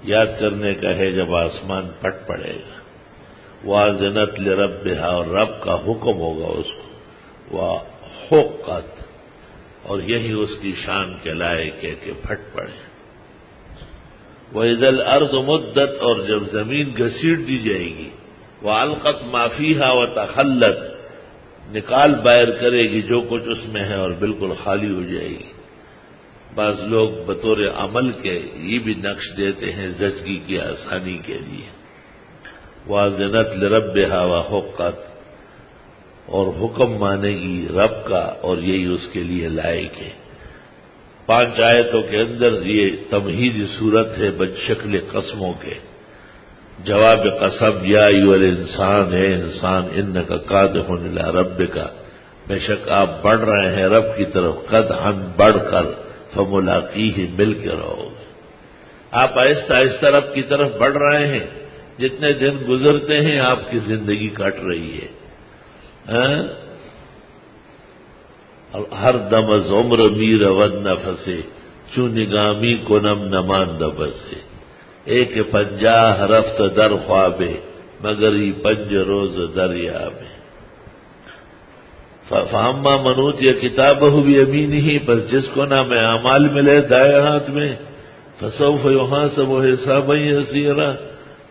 یاد کرنے کا ہے جب آسمان پھٹ پڑے گا، وَأَذِنَتْ لِرَبِّهَا، اور رب کا حکم ہوگا اس کو، وَحُقَّتْ، اور یہی اس کی شان کے لائق ہے کہ پھٹ پڑے۔ وَإِذَا الْأَرْضُ مُدَّتْ، اور جب زمین گھسیٹ دی جائے گی، وَأَلْقَتْ مَا فِيهَا وَتَخَلَّتْ، نکال باہر کرے گی جو کچھ اس میں ہے اور بالکل خالی ہو جائے گی۔ بعض لوگ بطور عمل کے یہ بھی نقش دیتے ہیں زچگی کی آسانی کے لیے، وَأَذِنَتْ لِرَبِّهَا وَحُقَّتْ، اور حکم مانے گی رب کا اور یہی اس کے لیے لائق ہے۔ 5 آیتوں کے اندر یہ تمہیدی صورت ہے بشکل قسموں کے، جواب قسم، یا ایھا الانسان، ہے انسان، انک کادح الی ربک، بے شک آپ بڑھ رہے ہیں رب کی طرف، قدحا بڑھ کر، فملاقیہ، مل کے رہو گے۔ آپ آہستہ آہستہ رب کی طرف بڑھ رہے ہیں، جتنے دن گزرتے ہیں آپ کی زندگی کٹ رہی ہے، ہر دم از عمر میر ود نفسے، چون نگامی کنم نماند بسے، ایک 50 رفت در خوابے، مگری 5 روز دریابے۔ فاما من اوتی کتابہ بیمینہ، پس جس کو نام اعمال ملے دائیں ہاتھ میں، فسوف یحاسب حسابا یسیرا،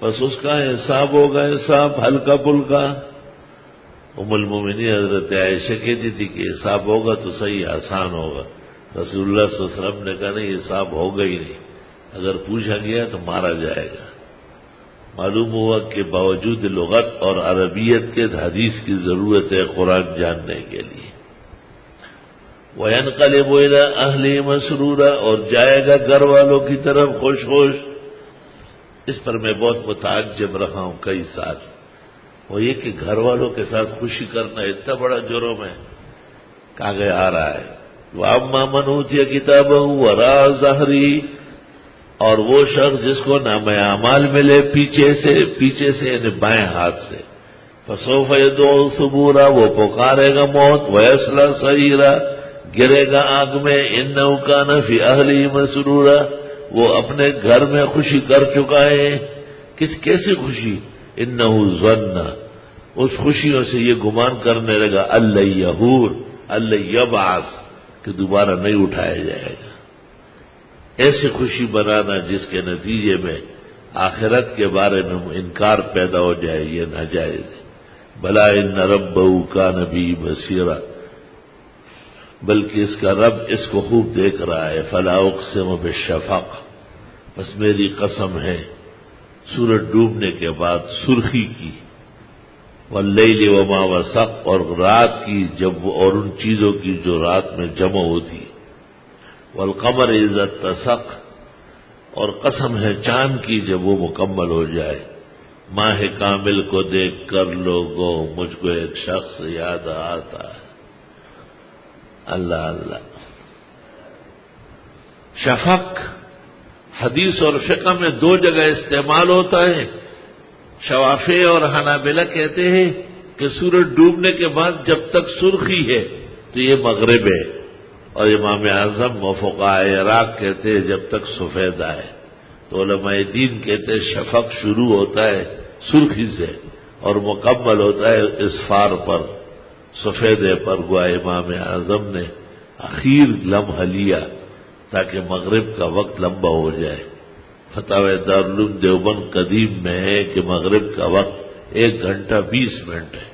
پس اس کا حساب ہوگا حساب ہلکا پھلکا۔ ام المومنین حضرت عائشہ کہتی تھی کہ حساب ہوگا تو صحیح آسان ہوگا، رسول اللہ صلی اللہ علیہ وسلم نے کہا نہیں، حساب ہوگا ہی نہیں، اگر پوچھا گیا تو مارا جائے گا۔ معلوم ہوا کہ باوجود لغت اور عربیت کے حدیث کی ضرورت ہے قرآن جاننے کے لیے۔ وَيَنْقَلِبُ إِلَىٰ أَهْلِهِ مَسْرُورًا، اور جائے گا گھر والوں کی طرف خوش خوش۔ اس پر میں بہت متعجب رہا ہوں کئی سال، وہ یہ کہ گھر والوں کے ساتھ خوشی کرنا اتنا بڑا جرم ہے، کاغذ آ رہا ہے۔ وَأَمَّا مَنْ أُوتِيَ كِتَابَهُ وَرَاءَ ظَهْرِهِ، اور وہ شخص جس کو نام اعمال ملے پیچھے سے یعنی بائیں ہاتھ سے، فسوف يدعو ثبورا، وہ پکارے گا موت، ويصلى سعيرا، گرے گا آگ میں، انه كان في اهله مسرورا، وہ اپنے گھر میں خوشی کر چکا ہے۔ کیسی خوشی؟ انه ظن، اس خوشیوں سے یہ گمان کرنے لگا، اللہ یحور، اللہ یبعث، کہ دوبارہ نہیں اٹھایا جائے گا۔ ایسی خوشی بنانا جس کے نتیجے میں آخرت کے بارے میں انکار پیدا ہو جائے، یہ ناجائز ہے۔ بلا ان ربہ کان بہ بصیرا، بلکہ اس کا رب اس کو خوب دیکھ رہا ہے۔ فلا اقسم بالشفق، بس میری قسم ہے سورج ڈوبنے کے بعد سرخی کی، واللیل وما وسق، اور رات کی جب اور ان چیزوں کی جو رات میں جمع ہوتی، والقمر اذا اتسق، اور قسم ہے چاند کی جب وہ مکمل ہو جائے۔ ماہ کامل کو دیکھ کر لوگوں مجھ کو ایک شخص یاد آتا ہے۔ اللہ اللہ، شفق حدیث اور فقہ میں 2 جگہ استعمال ہوتا ہے۔ شوافی اور حنابلہ کہتے ہیں کہ سورج ڈوبنے کے بعد جب تک سرخی ہے تو یہ مغرب ہے، اور امام اعظم و فقہاء عراق کہتے ہیں جب تک سفید آئے، تو علماء دین کہتے ہیں شفق شروع ہوتا ہے سرخی سے اور مکمل ہوتا ہے اصفار پر، سفیدے پر۔ گویا امام اعظم نے اخیر لمحہ لیا تاکہ مغرب کا وقت لمبا ہو جائے۔ فتاوی دارالعلوم دیوبند قدیم میں ہے کہ مغرب کا وقت 1 گھنٹہ 20 منٹ ہے،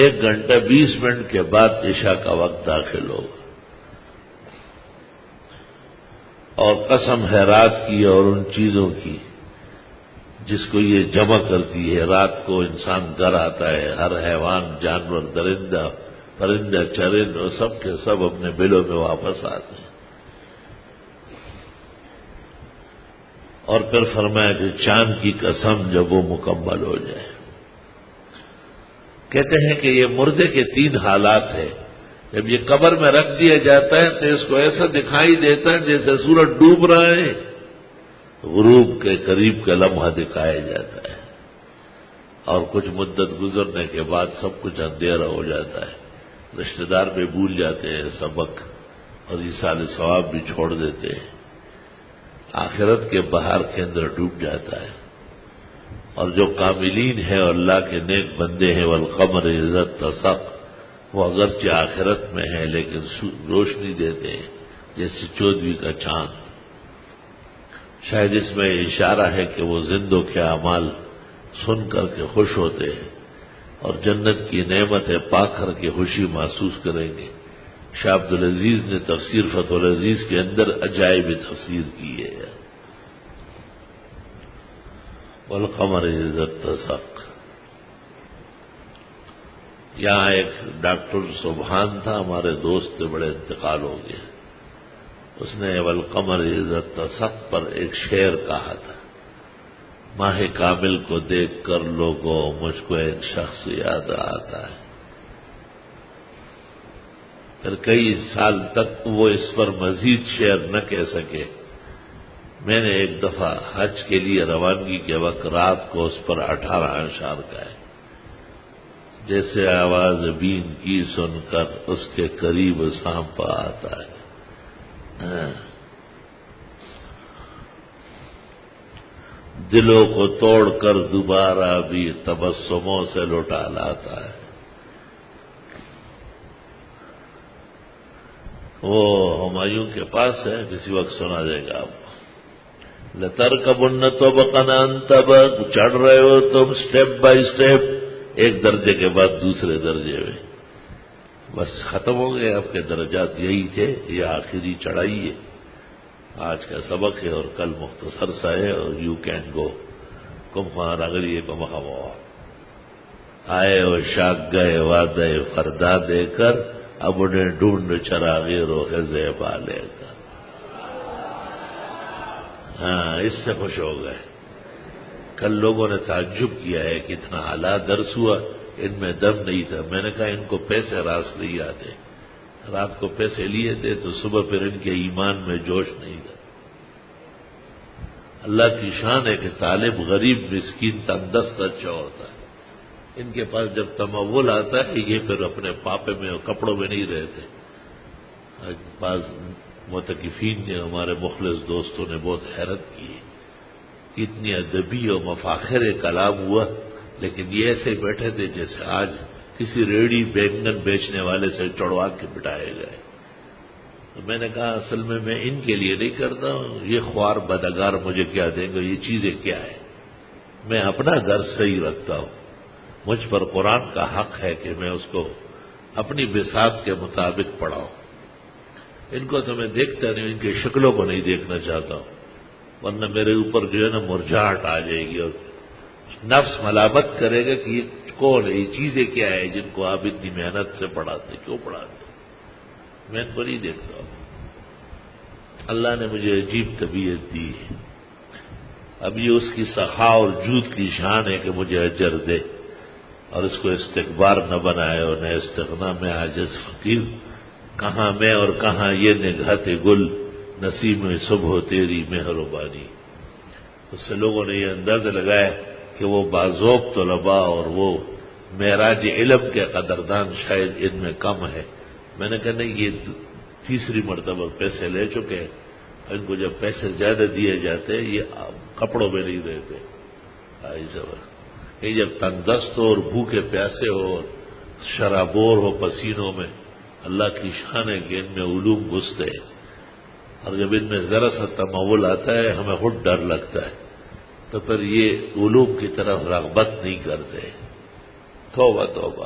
1 گھنٹہ 20 منٹ کے بعد عشاء کا وقت داخل ہوگا۔ اور قسم ہے رات کی اور ان چیزوں کی جس کو یہ جمع کرتی ہے۔ رات کو انسان گھر آتا ہے، ہر حیوان، جانور، درندہ، پرندہ، چرند، اور سب کے سب اپنے بلوں میں واپس آتے ہیں۔ اور پھر فرمایا کہ چاند کی قسم جب وہ مکمل ہو جائے۔ کہتے ہیں کہ یہ مردے کے 3 حالات ہیں۔ جب یہ قبر میں رکھ دیا جاتا ہے تو اس کو ایسا دکھائی دیتا ہے جیسے سورج ڈوب رہا ہے، غروب کے قریب کا لمحہ دکھایا جاتا ہے، اور کچھ مدت گزرنے کے بعد سب کچھ اندھیرا ہو جاتا ہے، رشتہ دار بھی بھول جاتے ہیں سبق، اور ایصال ثواب بھی چھوڑ دیتے ہیں۔ آخرت کے بہار کے اندر ڈوب جاتا ہے. اور جو کاملین ہیں اور اللہ کے نیک بندے ہیں والقمر اذا اتسق، وہ اگرچہ آخرت میں ہیں لیکن روشنی دیتے ہیں جیسے 14ویں کا چاند. شاید اس میں اشارہ ہے کہ وہ زندوں کے اعمال سن کر کے خوش ہوتے ہیں اور جنت کی نعمتیں پا کر کے خوشی محسوس کریں گے. شاہ عبدالعزیز نے تفسیر فتح العزیز کے اندر عجائب تفسیر کی ہے. والقمر اذا اتسق. یہاں ایک ڈاکٹر سبحان تھا، ہمارے دوست تھے، بڑے انتقال ہو گئے. اس نے والقمر اذا اتسق پر ایک شعر کہا تھا، ماہ کامل کو دیکھ کر لوگوں مجھ کو ایک شخص یاد آتا ہے. پھر کئی سال تک وہ اس پر مزید شعر نہ کہہ سکے. میں نے ایک دفعہ حج کے لیے روانگی کے وقت رات کو اس پر 18 اشعار گائے. جیسے آواز بین کی سن کر اس کے قریب سانپ آتا ہے. دلوں کو توڑ کر دوبارہ بھی تبسموں سے لوٹا لاتا ہے. وہ ہمایوں کے پاس ہے، کسی وقت سنا جائے گا آپ کو. لترکبن طبقا عن طبق، چڑھ رہے ہو تم سٹیپ بائی سٹیپ، ایک درجے کے بعد دوسرے درجے میں. بس ختم ہو گئے آپ کے درجات، یہی تھے، یہ آخری چڑھائی ہے. آج کا سبق ہے اور کل مختصر سا ہے اور یو کین گو. کم خواہاں اگر یہ کو مخوا آئے اور شاک گئے وعدہ فردا دے کر، اب انہیں ڈھونڈ چراغی روح زیبا لے کر. ہاں، اس سے خوش ہو گئے. کل لوگوں نے تعجب کیا ہے کہ اتنا اعلیٰ درس ہوا، ان میں دم نہیں تھا. میں نے کہا ان کو پیسے راس نہیں آتے، رات کو پیسے لیے تھے تو صبح پھر ان کے ایمان میں جوش نہیں تھا. اللہ کی شان ہے کہ طالب غریب مسکین تندرست اچھا ہوتا ہے. ان کے پاس جب تمول آتا ہے یہ پھر اپنے پاپے میں اور کپڑوں میں نہیں رہتے. بعض متقفین نے، ہمارے مخلص دوستوں نے بہت حیرت کی، اتنی ادبی اور مفاخر کلام ہوا، لیکن یہ ایسے بیٹھے تھے جیسے آج کسی ریڑھی بینگن بیچنے والے سے چڑوا کے بٹھائے گئے. تو میں نے کہا اصل میں ان کے لیے نہیں کرتا ہوں، یہ خوار بدگار مجھے کیا دیں گے، یہ چیزیں کیا ہے. میں اپنا گھر صحیح رکھتا ہوں. مجھ پر قرآن کا حق ہے کہ میں اس کو اپنی بساط کے مطابق پڑھاؤں. ان کو تو میں دیکھتا نہیں، ان کی شکلوں کو نہیں دیکھنا چاہتا ہوں، ورنہ میرے اوپر جو ہے نا مرجھاٹ آ جائے گی اور نفس ملامت کرے گا کہ یہ کون ہے، یہ چیزیں کیا ہے جن کو آپ اتنی محنت سے پڑھاتے، کیوں پڑھاتے. میں ان کو نہیں دیکھتا ہوں. اللہ نے مجھے عجیب طبیعت دی ہے. اب یہ اس کی سخا اور جود کی شان ہے کہ مجھے اجر دے اور اس کو استکبار نہ بنائے اور نہ استغنا میں عاجز فقیر. کہاں میں اور کہاں یہ نگہت گل، نسیم صبح تیری مہربانی. اس سے لوگوں نے یہ انداز لگایا کہ وہ باذوق طلباء اور وہ معراج علم کے قدردان شاید ان میں کم ہے. میں نے کہا نہیں، یہ تیسری مرتبہ پیسے لے چکے ہیں. ان کو جب پیسے زیادہ دیے جاتے یہ کپڑوں میں نہیں رہتے. یہ جب تندرست ہو اور بھوکے پیاسے ہو اور شرابور ہو پسینوں میں، اللہ کی شان ہے کہ ان میں علوم گھستے ہیں. اور جب ان میں ذرا سا تمول آتا ہے ہمیں خود ڈر لگتا ہے، تو پھر یہ علوم کی طرف رغبت نہیں کرتے. توبہ توبہ.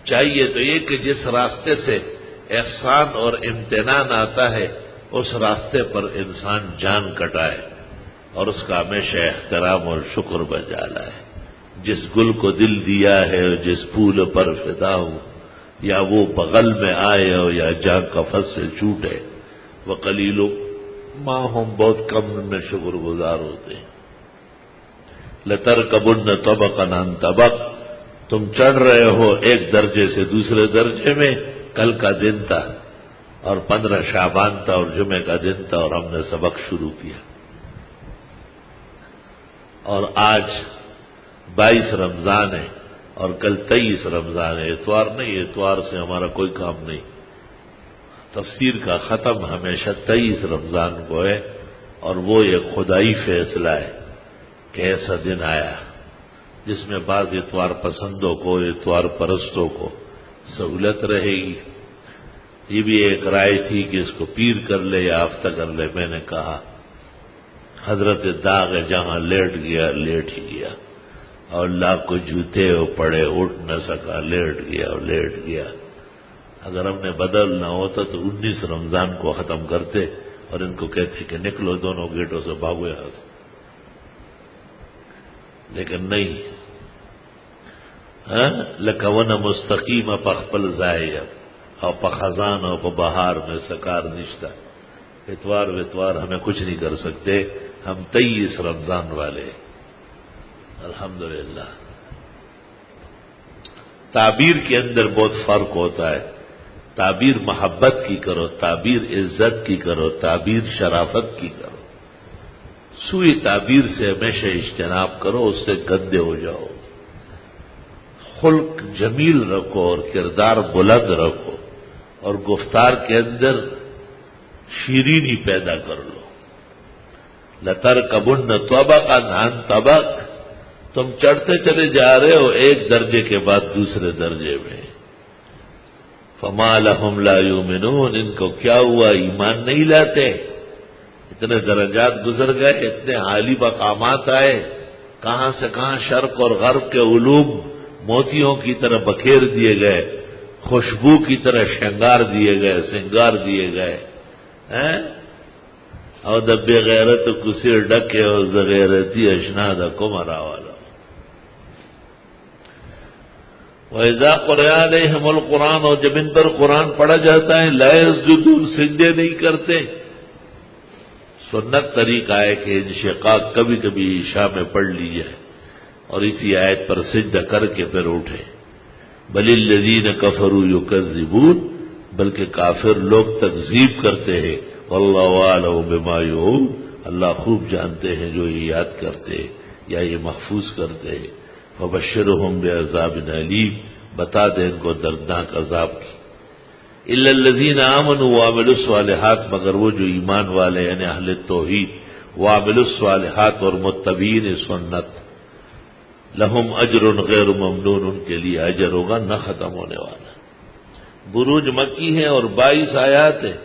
چاہیے تو یہ کہ جس راستے سے احسان اور امتنان آتا ہے اس راستے پر انسان جان کٹائے اور اس کا ہمیشہ احترام اور شکر بجا لائے. جس گل کو دل دیا ہے اور جس پھول پر فدا ہو، یا وہ بغل میں آئے ہو یا جاں کفس سے چھوٹے. وقلیل ما ہم، بہت کم میں شکر گزار ہوتے ہیں. لترکبن طبقا عن طبق، تم چڑھ رہے ہو ایک درجے سے دوسرے درجے میں. کل کا دن تھا اور 15 شعبان تھا اور جمعے کا دن تھا اور ہم نے سبق شروع کیا. اور آج 22 رمضان ہے اور کل 23 رمضان ہے. اتوار نہیں، اتوار سے ہمارا کوئی کام نہیں. تفسیر کا ختم ہمیشہ 23 رمضان کو ہے، اور وہ ایک خدائی فیصلہ ہے کہ ایسا دن آیا جس میں بعض اتوار پسندوں کو، اتوار پرستوں کو سہولت رہے گی۔ یہ بھی ایک رائے تھی کہ اس کو پیر کر لے یا ہفتہ کر لے۔ میں نے کہا حضرت داغ ہے، جہاں لیٹ گیا لیٹ ہی گیا، اور لاکھ کو جوتے ہو پڑے، اٹھ نہ سکا، لیٹ گیا اور لیٹ گیا۔ اگر ہم نے بدلنا ہوتا تو 19 رمضان کو ختم کرتے اور ان کو کہتے کہ نکلو دونوں گیٹوں سے، بھاگو یہاں سے، لیکن نہیں۔ لکون مستقیم پخپل ضائع اور پخزان اور بہار میں سکار نشتہ۔ اتوار وتوار ہمیں کچھ نہیں کر سکتے، ہم 23 رمضان والے الحمدللہ۔ تعبیر کے اندر بہت فرق ہوتا ہے، تعبیر محبت کی کرو، تعبیر عزت کی کرو، تعبیر شرافت کی کرو۔ سوئی تعبیر سے ہمیشہ اجتناب کرو، اس سے گندے ہو جاؤ۔ خلق جمیل رکھو اور کردار بلند رکھو، اور گفتار کے اندر شیرینی پیدا کر لو۔ لترکبن طبقا عن طبق، تم چڑھتے چلے جا رہے ہو ایک درجے کے بعد دوسرے درجے میں۔ فما لهم لا یؤمنون، ان کو کیا ہوا، ایمان نہیں لاتے؟ اتنے درجات گزر گئے، اتنے عالی مقامات آئے، کہاں سے کہاں شرق اور غرب کے علوم موتیوں کی طرح بکھیر دیے گئے، خوشبو کی طرح شنگار دیے گئے، سنگار دیے گئے، اور دبے غیرت کسیر ڈکے اور زغیرتی اشناد کمرا والا۔ وَإِذَا قُرِئَ عَلَيْهِمُ الْقُرْآنُ، اور جب ان پر قرآن پڑھا جاتا ہے لَا يَسْجُدُونَ، سجدے نہیں کرتے۔ سنت طریقہ ہے کہ انشقاق کبھی کبھی عشاء میں پڑھ لی جائے اور اسی آیت پر سجدہ کر کے پھر اٹھے۔ بل الذین کفروا یکذبون، بلکہ کافر لوگ تکذیب کرتے ہیں۔ واللہ اعلم بما یوعون، اللہ خوب جانتے ہیں جو یہ یاد کرتے یا یہ محفوظ کرتے ہیں۔ فبشرہم بعذاب علیم، بتا دیں ان کو دردناک عذاب کی۔ الا الذین آمنوا وعملوا الصالحات، مگر وہ جو ایمان والے یعنی اہل توحید، وعملوا الصالحات اور متبعین سنت، لہم اجر غیر ممنون، ان کے لیے اجر ہوگا نہ ختم ہونے والا۔ بروج مکی ہے اور 22 آیات ہے۔